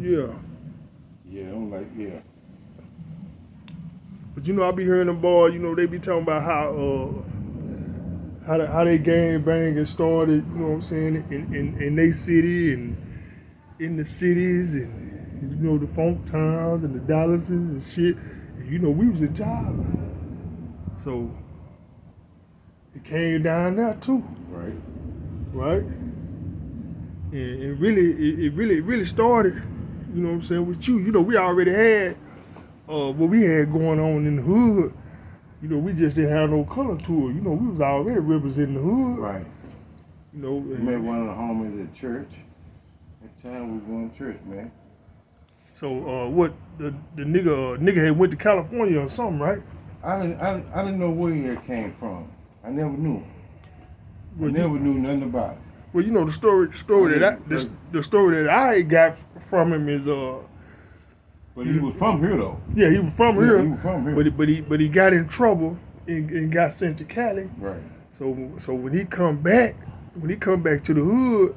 Yeah. Yeah, I'm like, yeah. But I be hearing them boys, they be talking about how they gang banging started, you know what I'm saying, in they city and in the cities and the funk towns and the Dallases and shit. And, we was in Tyler. So it came down there too. Right. Right? And it really started, you know what I'm saying, with you. We already had what we had going on in the hood. We just didn't have no color to it. We was already representing the hood. Right. I met one of the homies at church. At the time we was going to church, man. So what the nigga had went to California or something, right? I didn't know where he had came from. I never knew. Well, I never knew nothing about it. Well, the story that I got from him is But he was from here though. Yeah, he was from here. He was from here. But he got in trouble and got sent to Cali. Right. So when he come back to the hood,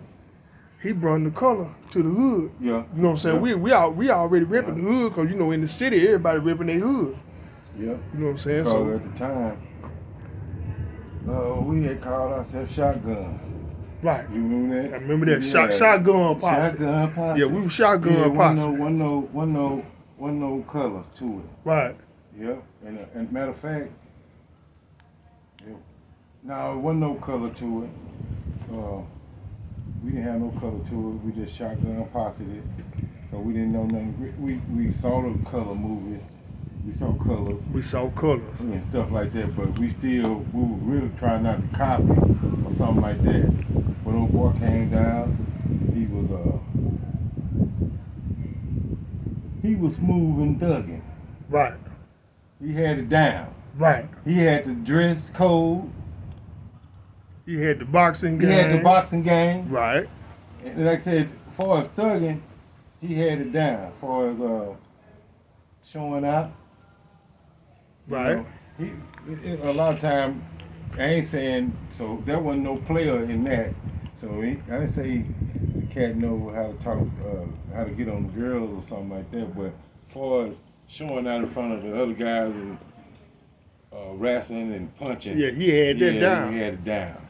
he brought the color to the hood. Yeah. You know what I'm saying? Yeah. We already ripping the hood because in the city everybody ripping their hood. Yeah. You know what I'm saying? Because So at the time, we had called ourselves Shotgun. Right. You remember that? I remember that. Yeah. Shotgun posse. Shotgun posse. Yeah, we were shotgun posse. One no color to it. Right. Yeah. And matter of fact, no, it wasn't no color to it. We didn't have no color to it. We just shotgun posse it. So we didn't know nothing. We saw the color movies. We saw colors. We saw colors. And stuff like that, but we were really trying not to copy or something like that. When old boy came down, he was smooth and thugging. Right. He had it down. Right. He had the dress code. He had the boxing game. He had the boxing game. Right. And like I said, as far as thugging, he had it down. As far as showing out. Right. A lot of time, I ain't saying, so there wasn't no player in that. So I didn't say the cat know how to talk, how to get on the girls or something like that. But as far as showing out in front of the other guys and wrestling and punching. Yeah, he had that down. He had it down.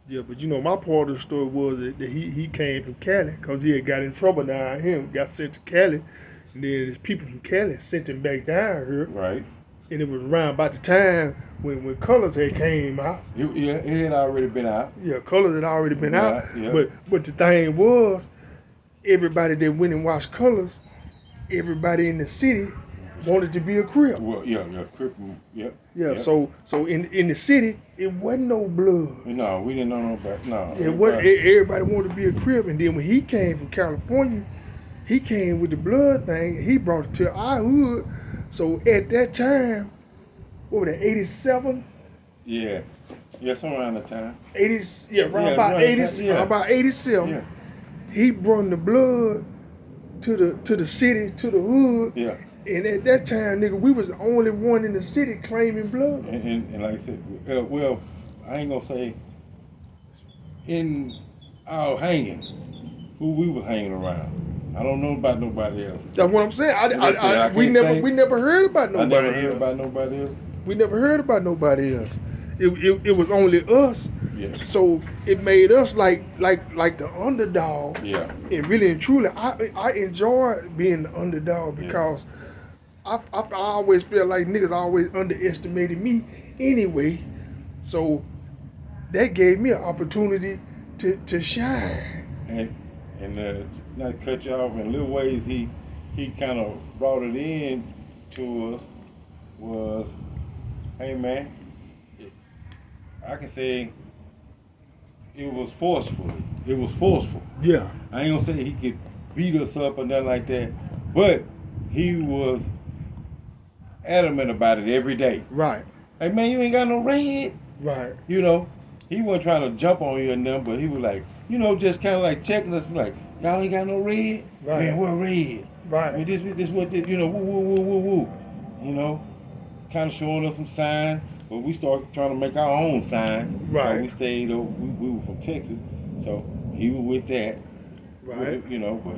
Yeah, but my part of the story was that he came from Cali because he had got in trouble down here, got sent to Cali, and then his people from Cali sent him back down here. Right. And it was around about the time when Colors had came out. It had already been out. Yeah, Colors had already been out. Yeah. But the thing was, everybody that went and watched Colors, everybody in the city wanted to be a Crip. Well, Crip, Yeah, yep. So in the city, it wasn't no blood. No, we didn't know no back. No. Everybody wanted to be a Crip, and then when he came from California, he came with the blood thing. He brought it to our hood. So at that time, what was that, 87? Yeah, somewhere around that time. 80, about 87. Yeah. He brought the blood to the city, to the hood. Yeah. And at that time, nigga, we was the only one in the city claiming blood. And like I said, well, I ain't gonna say in our hanging, who we was hanging around. I don't know about nobody else. That's what I'm saying. We never heard about nobody else. I never heard about nobody else. We never heard about nobody else. It was only us. Yeah. So it made us like the underdog. Yeah. And really and truly, I enjoy being the underdog because I always feel like niggas always underestimated me anyway. So that gave me an opportunity to shine. And not to cut you off, in little ways he kind of brought it in to us was, hey man, I can say it was forceful. Yeah. I ain't gonna say he could beat us up or nothing like that, but he was adamant about it every day. Right. Like, man, you ain't got no red. Right. He wasn't trying to jump on you or nothing, but he was like, just kind of like checking us, like, y'all ain't got no red? Right. Man, we're red. Right. I mean, this what, woo. Kind of showing us some signs, but we started trying to make our own signs. Right. We stayed, we were from Texas, so he was with that. Right. But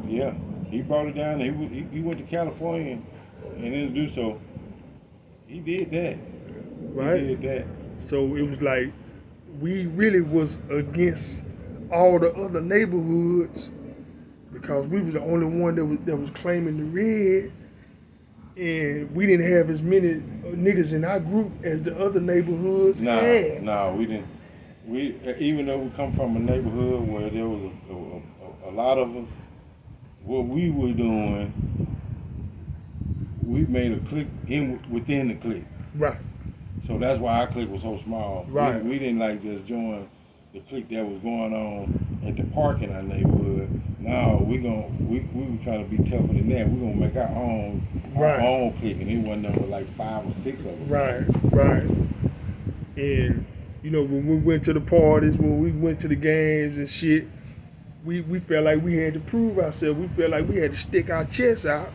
yeah. He brought it down. He went to California and introduced. So he did that. Right. He did that. So it was like we really was against all the other neighborhoods because we was the only one that was claiming the red, and we didn't have as many niggas in our group as the other neighborhoods had. No, we didn't. We even though we come from a neighborhood where there was a lot of us, what we were doing, we made a clique within the clique. Right. So that's why our clique was so small. Right. We didn't like just join the clique that was going on at the park in our neighborhood. No, we were trying to be tougher than that. We're gonna make our own clique, and it wasn't number like 5 or 6 of us. Right. And you know, when we went to the parties, when we went to the games and shit, we felt like we had to prove ourselves. We felt like we had to stick our chests out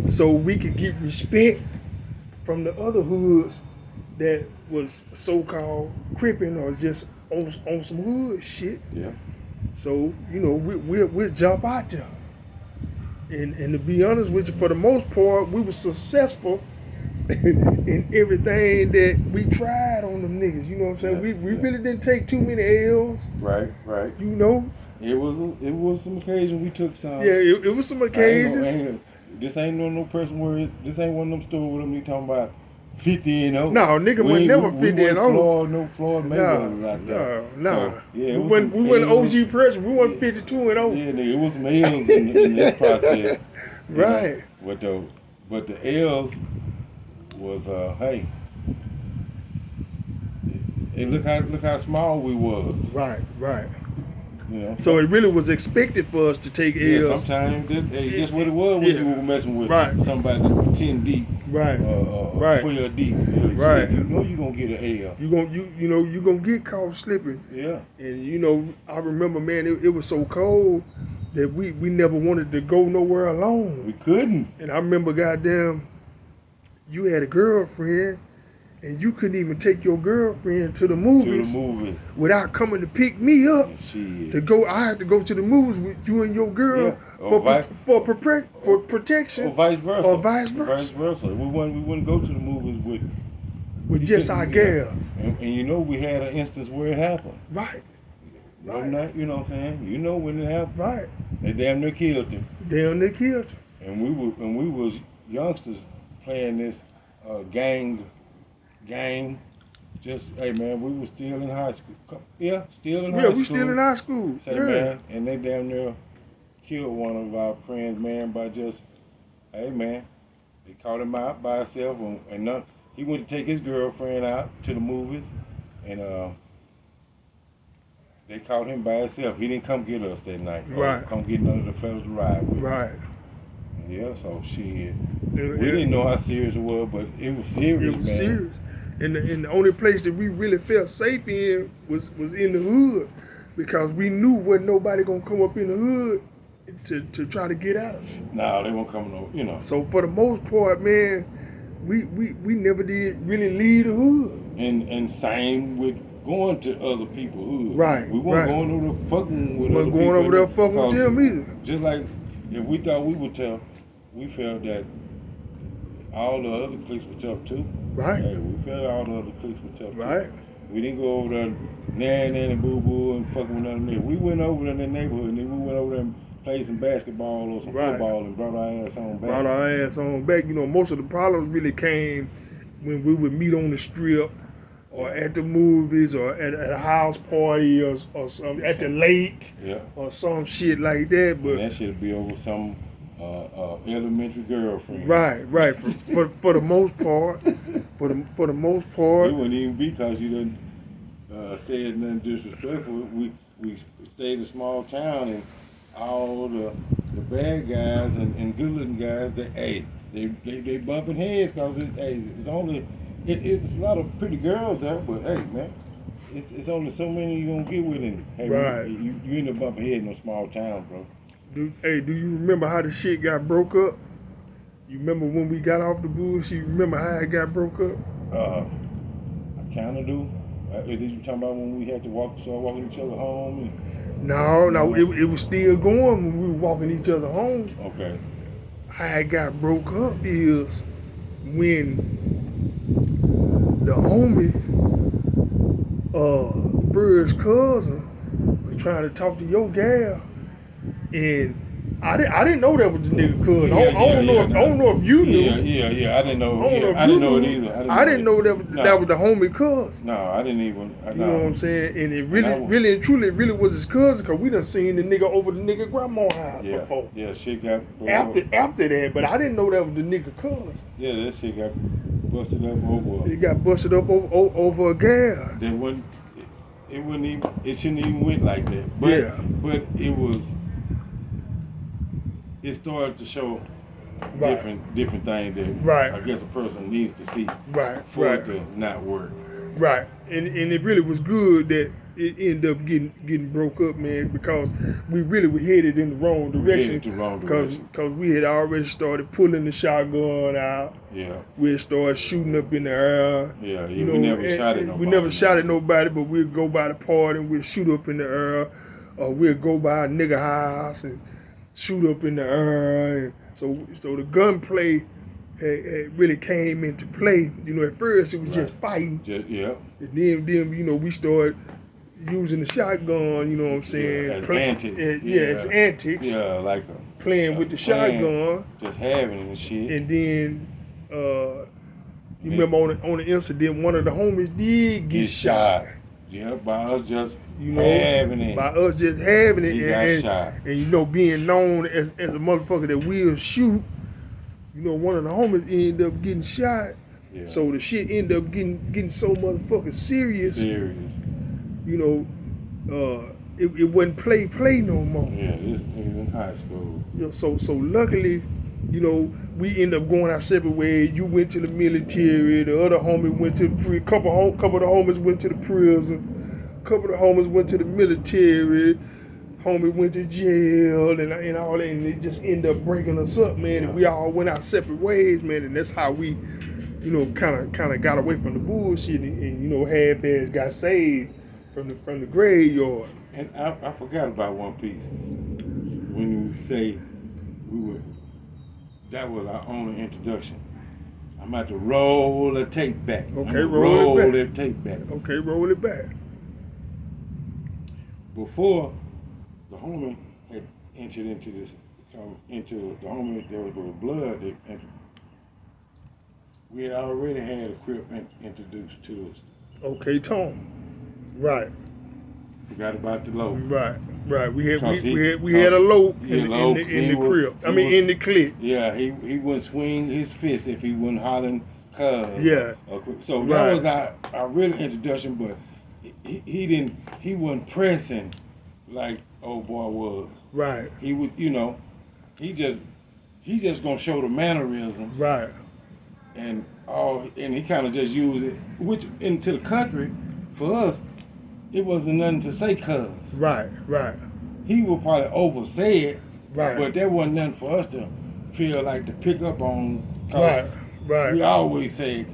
so we could get respect from the other hoods that was so-called crippin' or just on some hood shit. Yeah. So, you know, we'll jump out there. And to be honest with you, for the most part, we were successful in everything that we tried on them niggas. You know what I'm saying? We really didn't take too many L's. Right. You know? It was some occasion we took some. Yeah, it was some occasions. This ain't no person where this ain't one of them stores with them you talking about 50 and 0. No, nigga wasn't never 50 and 0. No Floyd Mayweather's out there. No. So, yeah, we went OG pressure. We went 52 and 0. Yeah, nigga, it was some L's in this process. Right. But the L's was hey, look how small we was. Right. You know. So it really was expected for us to take L's. Yeah, sometimes that's what it was when you were messing with somebody that was 10 deep. Right. 12 deep. Right. You know you gonna get an L. You gonna get caught slipping. Yeah. And you know, I remember, man, it was so cold that we never wanted to go nowhere alone. We couldn't. And I remember, goddamn, you had a girlfriend, and you couldn't even take your girlfriend to the movies without coming to pick me up. Shit. I had to go to the movies with you and your girl for protection. Or vice versa. We wouldn't go to the movies with just our girl. And you know we had an instance where it happened. Right. You know what I'm saying? You know when it happened. Right. They damn near killed him. And we was youngsters playing this gang game. Just, hey man, we were still in high school. Yeah, still in high school. Yeah, we still in high school. Say, man, and they damn near killed one of our friends, man, by just, hey man, they caught him out by himself, and he went to take his girlfriend out to the movies, and they caught him by himself. He didn't come get us that night. Right. Come get none of the fellas to ride with. Right. Yeah, so shit. We didn't know how serious it was, but it was serious, It was man. serious. And the only place that we really felt safe in was in the hood, because we knew wasn't nobody gonna come up in the hood to try to get at us. No, they won't come no, you know. So for the most part, man, we never did really leave the hood. And same with going to other people's hood. Right. We weren't going over there fucking with other people. Going over there fucking with them either. Just like if we thought we were tough, we felt that all the other cliques were tough too. Right. Hey, we felt all the other cliques were tough right. too. We didn't go over there nanny boo boo and fucking with none of them. We went over there in the neighborhood and then we went over there and played some basketball or some football and brought our ass on back. You know, most of the problems really came when we would meet on the strip or at the movies or at a house party or some at the lake or some shit like that. But and that shit'd be over some elementary girlfriend. Right. For the most part, for the most part, it wouldn't even be because you didn't said nothing disrespectful. We stayed in a small town and all the bad guys and good looking guys, they bumping heads because it's only it's a lot of pretty girls there, but hey man, it's only so many you gonna get with it. Hey, right. You end up bumping heads in a small town, bro. Do you remember how the shit got broke up? You remember when we got off the bullshit? You remember how it got broke up? I kind of do. Did you talking about when we had to start walking each other home? No, it was still going when we were walking each other home. Okay. How it got broke up is when the homie, first cousin, was trying to talk to your gal, and I didn't know that was the nigga cousin. I don't know if you knew. Yeah. I didn't know. I didn't know it either. I didn't know that was the homie cousin. No, I didn't even. You know what I'm saying? And it really and truly was his cousin, because we done seen the nigga over the nigga grandma's house before. Yeah, shit got after that, but I didn't know that was the nigga cousin. Yeah, that shit got busted up over. It got busted up over a gal. That wasn't. It wouldn't even. It shouldn't even went like that. But, but it was. It started to show different things that I guess a person needs to see for it to not work. Right, and it really was good that it ended up getting broke up, man, because we really were headed in the wrong direction. Because we had already started pulling the shotgun out. Yeah. We had started shooting up in the air. Yeah. You know, we never shot at nobody. We never shot at nobody, but we'd go by the party and we'd shoot up in the air. Or we'd go by a nigga house and shoot up in the air. And so the gunplay had really came into play. You know, at first it was just fighting. And then you know, we started using the shotgun, you know what I'm saying? As antics. As antics. Yeah, like playing with the shotgun. Just having it and shit. And then you remember on the incident, one of the homies did get shot. Yeah, by us just having it. By us just having it. He got shot. And you know, being known as a motherfucker that will shoot, you know, one of the homies ended up getting shot. Yeah. So the shit ended up getting so motherfucking serious. You know, it wasn't play no more. Yeah, this nigga in high school. You know, so luckily, you know, we ended up going our separate ways. You went to the military. The other homie went to the couple of the homies went to the prison. Couple of the homies went to the military. Homie went to jail and all that, and it just ended up breaking us up, man. And we all went our separate ways, man. And that's how we, you know, kind of got away from the bullshit and you know, half-ass got saved from the graveyard. And I forgot about one piece. When you say that was our only introduction. I'm about to roll the tape back. Okay, roll it back. That tape back. Okay, roll it back. Before the homie had entered into the homie, there was blood that entered. We had already had a Crip introduced to us. Okay, Tom. Right. Forgot about the low. Right. We had a low in the crib. In the clique. Yeah, he wouldn't swing his fist if he wasn't hollering cuz. Yeah. So that was our real introduction, but he wasn't pressing like old boy was. Right. He would, you know, he just gonna show the mannerisms. Right. And he kind of just used it, which into the country, for us, it wasn't nothing to say cuz. Right. He would probably oversay it. Right. But that wasn't nothing for us to feel like to pick up on. Right. We always say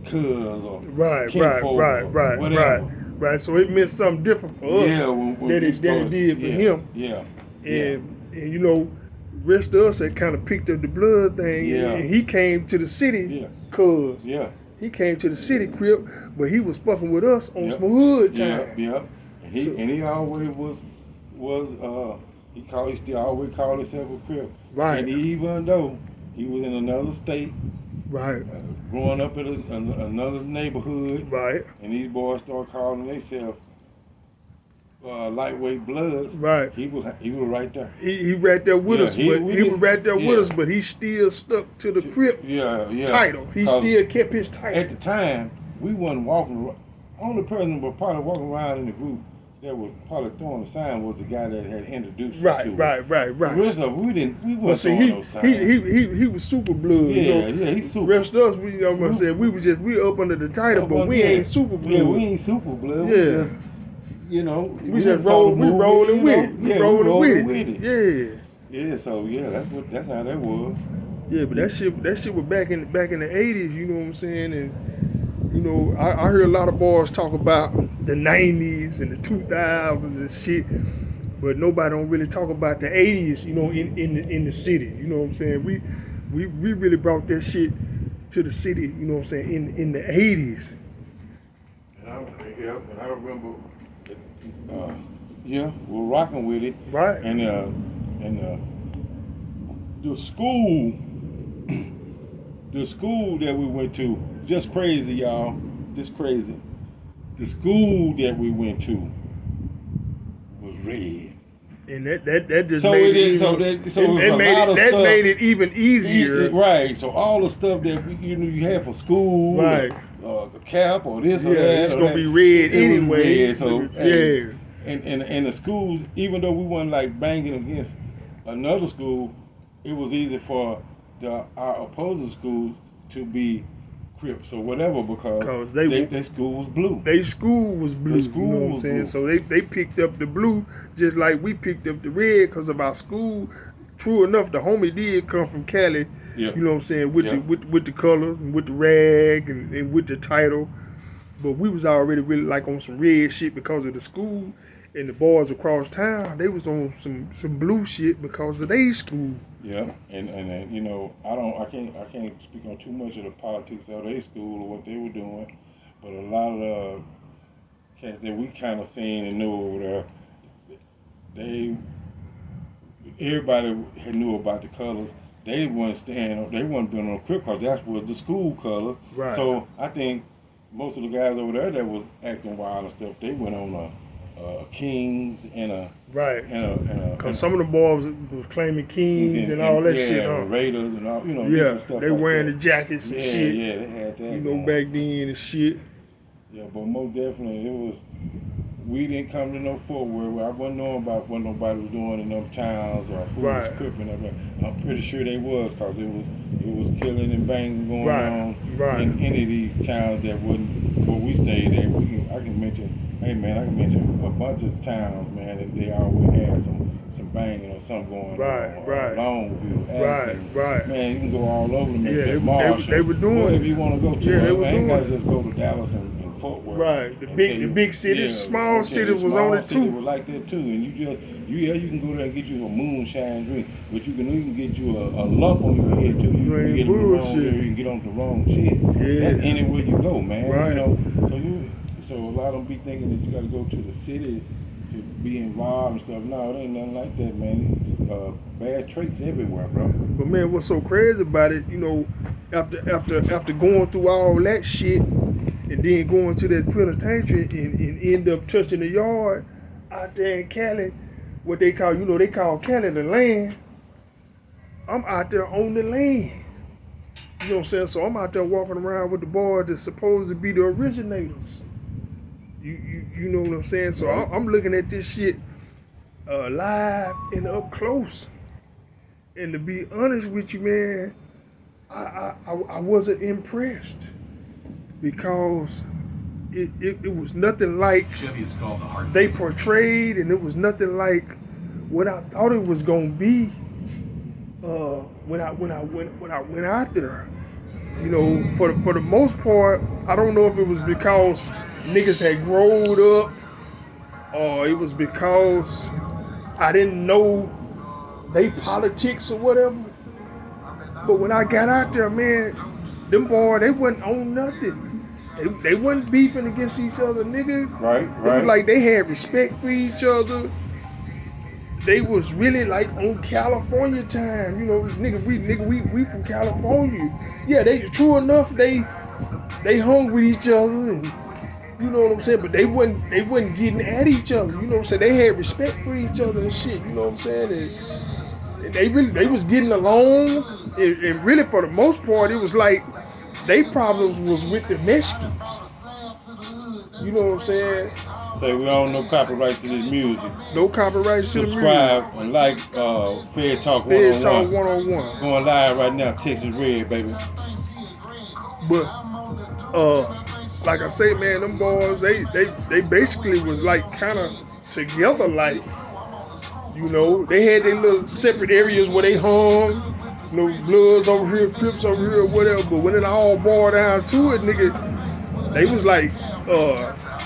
cuz or kinfolk or whatever. Right. So it meant something different for us than it did for him. Yeah. And you know, rest of us had kind of picked up the blood thing. Yeah. And he came to the city cuz. Yeah. He came to the city, Crip, but he was fucking with us on some hood time. Yeah. And he always he still always called himself a Crip. Right. And even though he was in another state, right, growing up in another neighborhood, right, and these boys start calling themselves lightweight bloods. Right. He was right there. He right there with us, but he was right there with us, but he still stuck to the Crip title. He still kept his title. At the time, we wasn't walking around. Only person was probably walking around in the group that was probably throwing the sign was the guy that had introduced us to it. Right. The rest of us, we wasn't throwing no sign. He was super blood. He's super. The rest of us, we up under the title, but we ain't super blood. Yeah, we ain't super blood. Yeah. We just rolling with it. We rolling with it. Yeah. Yeah, so that's how that was. Yeah, but that shit was back in the 80s, you know what I'm saying? And you know, I heard a lot of boys talk about the 90s and the 2000s and shit. but nobody don't really talk about the 80s, you know, in the city. You know what I'm saying? We really brought that shit to the city, you know what I'm saying, in the 80s. And I remember, we're rocking with it. Right. And the school, the school that we went to, just crazy, y'all, just crazy. The school that we went to was red. And that just So made it is. That made it even easier. Right. So all the stuff that you had for school, right? The cap or this or that. It's gonna be red anyway. Red, so yeah. And the schools, even though we weren't like banging against another school, it was easy for our opposing schools to be Crips or whatever because their school was blue. Their school was blue. The school you know what I'm was saying? blue. So they picked up the blue just like we picked up the red because of our school. True enough, the homie did come from Cali. Yeah. You know what I'm saying? With the colors and with the rag and with the title. But we was already really like on some red shit because of the school. And the boys across town, they was on some blue shit because of their school. Yeah, and you know, I can't speak on too much of the politics of their school or what they were doing, but a lot of the cats that we kind of seen and knew over there, everybody knew about the colors. They wasn't being on Crip because that was the school color. Right. So I think most of the guys over there that was acting wild and stuff, they went on a Kings and a right. Because some of the boys was claiming Kings and all that shit. Raiders and all, you know. Yeah, stuff they like wearing that. the jackets and shit. Yeah, they had that. You know, back then and shit. Yeah, but most definitely we didn't come to no Fort Worth where I wasn't knowing about what nobody was doing in them towns or who was cripping up. I'm pretty sure they was because it was killing and banging going on in any of these towns that wasn't where we stayed at. I can mention a bunch of towns, man, that they always had some banging or something going on. Right. Longview, Athens. Right. Man, you can go all over them. Yeah, Marshall, they were doing wherever you want to go to. Yeah, they were doing. doing. Ain't got to just go to Dallas and Fort Worth. Right. The big cities, small cities was on it too. City was like that too, and you can go there and get you a moonshine drink, but you can even get you a lump on your head too. You get bullshit. You can get on the wrong shit. Yeah. That's anywhere you go, man. Right. You know, so a lot of them be thinking that you got to go to the city to be involved and stuff. No, it ain't nothing like that, man. It's, bad traits everywhere, bro. But man, what's so crazy about it? You know, after going through all that shit and then going to that penitentiary and end up touching the yard out there in Cali, what they call Cali the land. I'm out there on the land. You know what I'm saying? So I'm out there walking around with the boys that's supposed to be the originators. You know what I'm saying? So I'm looking at this shit live and up close. And to be honest with you, man, I wasn't impressed because it was nothing like they portrayed, and it was nothing like what I thought it was gonna be when I went out there. You know, for the most part, I don't know if it was because niggas had growed up or it was because I didn't know they politics or whatever. But when I got out there, man, them boys, they wasn't on nothing. They wasn't beefing against each other, nigga. Right. It was like they had respect for each other. They was really like on California time, you know. We from California. Yeah, true enough. They hung with each other, and you know what I'm saying. But they wasn't getting at each other. You know what I'm saying. They had respect for each other and shit. You know what I'm saying. And they was getting along, and really for the most part, it was like they problems was with the Mexicans. You know what I'm saying. Say we own no copyrights to this music. No copyrights to the music. Subscribe and like Fed Talk 101. Fed Talk 101. Going live right now, Texas Red, baby. But like I say, man, them boys, they basically was like kind of together, like, you know, they had their little separate areas where they hung. You know, Bloods over here, Crips over here, or whatever. But when it all boiled down to it, nigga, they was like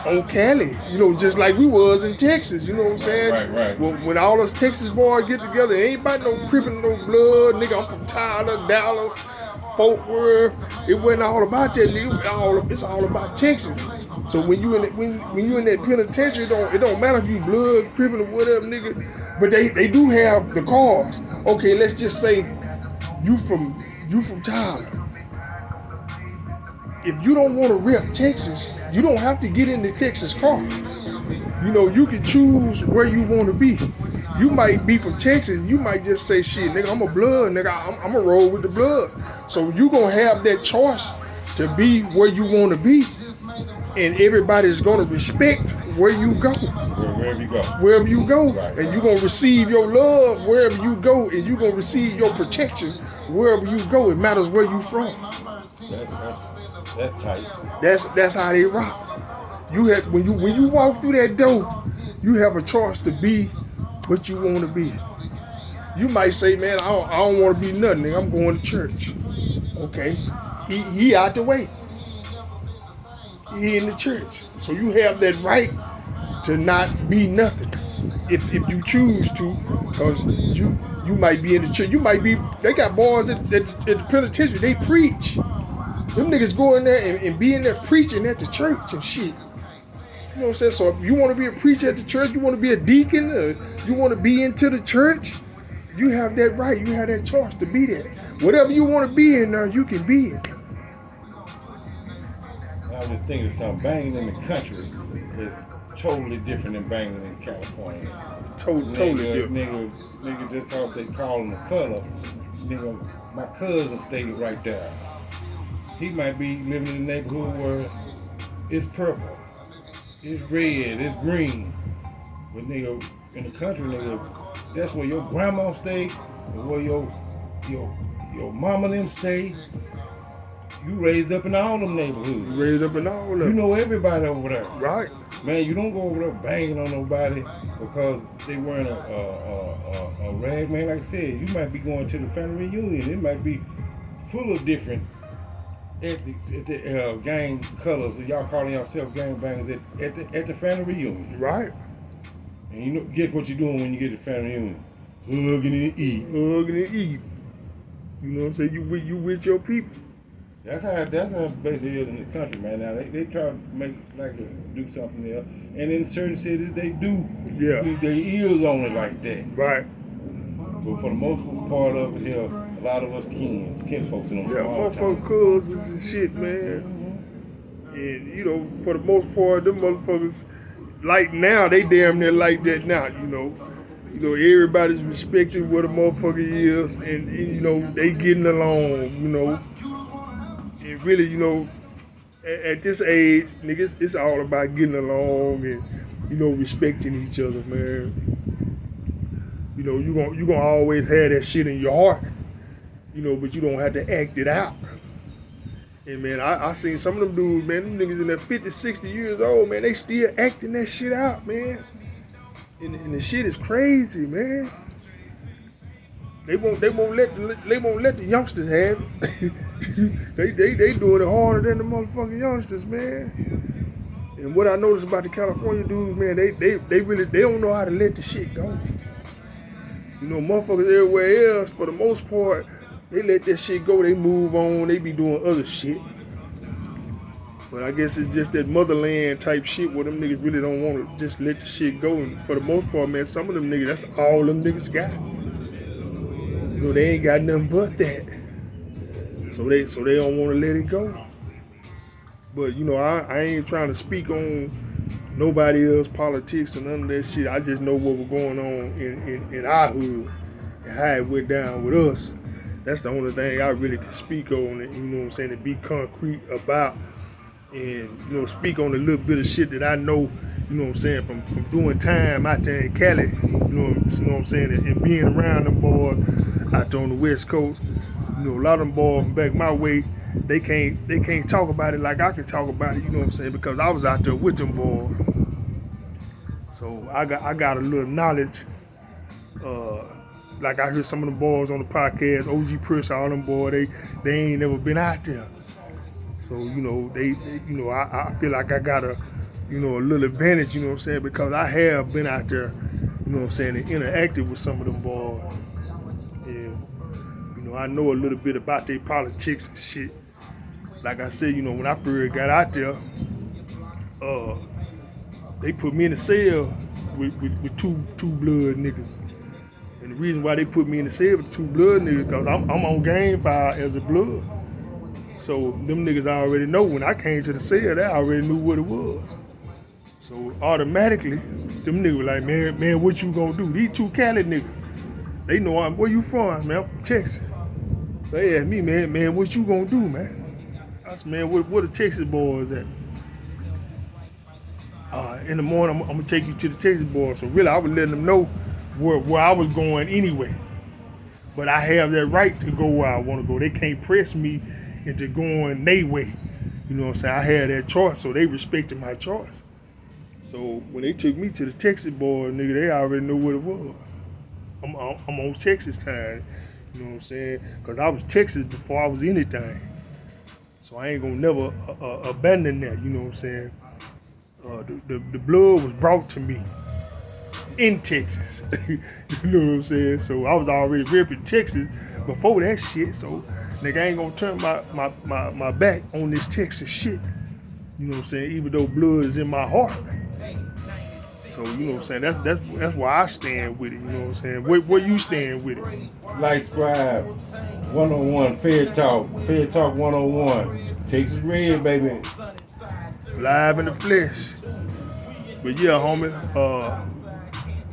on Cali, just like we was in Texas, you know what I'm saying? Right. When all us Texas boys get together, it ain't about no crippin' no blood, nigga. I'm from Tyler, Dallas, Fort Worth. It wasn't all about that, nigga. It's all about Texas. So when you in that penitentiary, it don't matter if you blood, crippin' or whatever, nigga. But they do have the cars. Okay, let's just say you from Tyler. If you don't want to rep Texas, you don't have to get in the Texas car. You can choose where you want to be. You might be from Texas. You might just say, shit, nigga, I'm a blood, nigga. I'm a roll with the Bloods. So you going to have that choice to be where you want to be. And everybody's going to respect where you go. Wherever you go. Wherever you go. Right. And you're going to receive your love wherever you go. And you're going to receive your protection wherever you go. It matters where you from. That's tight. That's how they rock. You have when you walk through that door, you have a choice to be what you want to be. You might say, man, I don't want to be nothing, nigga. I'm going to church. Okay, he out the way. He in the church, so you have that right to not be nothing if you choose to, because you might be in the church. You might be. They got boys at the penitentiary. They preach. Them niggas go in there and be in there preaching at the church and shit. You know what I'm saying? So if you want to be a preacher at the church, you want to be a deacon, or you want to be into the church, you have that right. You have that choice to be there. Whatever you want to be in there, you can be in. I was just thinking something. Banging in the country is totally different than banging in California. Totally different. Nigga, just cause they call him the color, nigga, my cousin stayed right there. He might be living in a neighborhood where it's purple, it's red, it's green. But nigga, in the country, nigga, that's where your grandma stay, or where your mama them stay. You raised up in all them neighborhoods. Raised up in all of them. You know everybody over there. Right. Man, you don't go over there banging on nobody because they wearing a rag. Man, like I said, you might be going to the family reunion. It might be full of different gang colors. Y'all calling yourself gang bangers at the family reunion. Right. And guess what you're doing when you get to the family reunion? Hugging and eat. Hugging and eat. You know what I'm saying? You with your people. That's how it basically is in the country, man. Now they try to make like do something else, and in certain cities they do. Yeah. Their ears only like that. Right. But for the most part of it here, a lot of us kin folks in them small towns. Motherfucking cousins and shit, man. And for the most part, them motherfuckers, like now, they damn near like that now. Everybody's respecting what a motherfucker is, and they getting along. And really, at this age, niggas, it's all about getting along and, respecting each other, man. You gonna always have that shit in your heart, but you don't have to act it out. And man, I seen some of them dudes, man, them niggas in their 50, 60 years old, man, they still acting that shit out, man. And the shit is crazy, man. They won't let the youngsters have it. they doing it harder than the motherfucking youngsters, man. And what I noticed about the California dudes, man, they really don't know how to let the shit go. Motherfuckers everywhere else, for the most part, they let that shit go. They move on. They be doing other shit. But I guess it's just that motherland type shit where them niggas really don't want to just let the shit go. And for the most part, man, some of them niggas, that's all them niggas got. They ain't got nothing but that. So they don't want to let it go. But I ain't trying to speak on nobody else politics or none of that shit. I just know what was going on in our hood and how it went down with us. That's the only thing I really can speak on, and and be concrete about, and speak on a little bit of shit that I know, from doing time out there in Cali, and being around them boys out there on the West Coast. A lot of them boys from back my way, they can't talk about it like I can talk about it, because I was out there with them boys. So I got a little knowledge. Like I heard some of the boys on the podcast, OG Prince, all them boys, they ain't never been out there. So I feel like I got a you know, a little advantage, you know what I'm saying, because I have been out there, you know what I'm saying, and interacted with some of them boys. And, you know, I know a little bit about their politics and shit. Like I said, you know, when I first got out there, uh, they put me in a cell with two blood niggas. And the reason why they put me in the cell with two blood niggas, because I'm on game file as a blood. So them niggas already know when I came to the cell, they already knew what it was. So automatically, them niggas were like, man, what you gonna do? These two Cali niggas, they know where you from, man, I'm from Texas. They asked me, man, what you gonna do, man? I said, man, where the Texas boys at? In the morning, I'm gonna take you to the Texas boys. So really, I was letting them know where I was going anyway. But I have that right to go where I want to go. They can't press me into going their way. You know what I'm saying? I had that choice, so they respected my choice. So when they took me to the Texas boys, nigga, they already knew what it was. I'm on Texas time. You know what I'm saying? Because I was Texas before I was anything. So I ain't gonna never abandon that. You know what I'm saying? The blood was brought to me in Texas. You know what I'm saying? So I was already repping Texas before that shit. So nigga, I ain't gonna turn my back on this Texas shit. You know what I'm saying? Even though blood is in my heart. So you know what I'm saying? That's why I stand with it. You know what I'm saying? Where you stand with it? Light Scribe 101, Fed Talk 101, Texas Red, baby. Live in the flesh. But yeah, homie,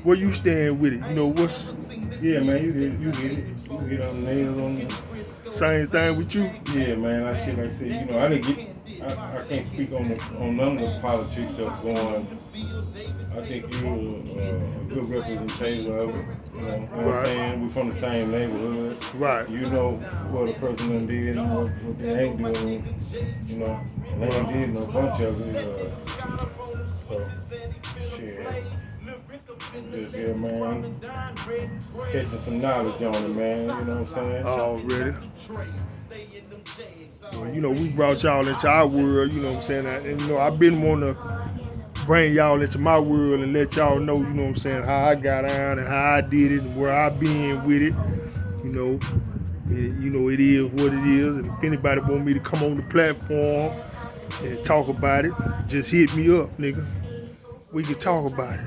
where you stand with it? You know what's Yeah, man, you get it. You get on nails on it. same thing with you? Yeah, man, I said, you know, I can't speak on none of the politics that's going. I think you're a good representation of it. You know what I'm saying? We're from the same neighborhood. Right. You know what the president did and what they ain't doing. You know, they ain't did no bunch of it. So, shit. Just here, man. Catching some knowledge on it, man. You know what I'm saying? Already. Well, you know, we brought y'all into our world, you know what I'm saying? And, you know, I've been wanting to bring y'all into my world and let y'all know, you know what I'm saying, how I got on and how I did it and where I been with it. You know, it is what it is. And if anybody want me to come on the platform and talk about it, just hit me up, nigga. We can talk about it.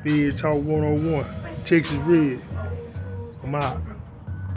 Fed Talk 101, Texas Red. I'm out.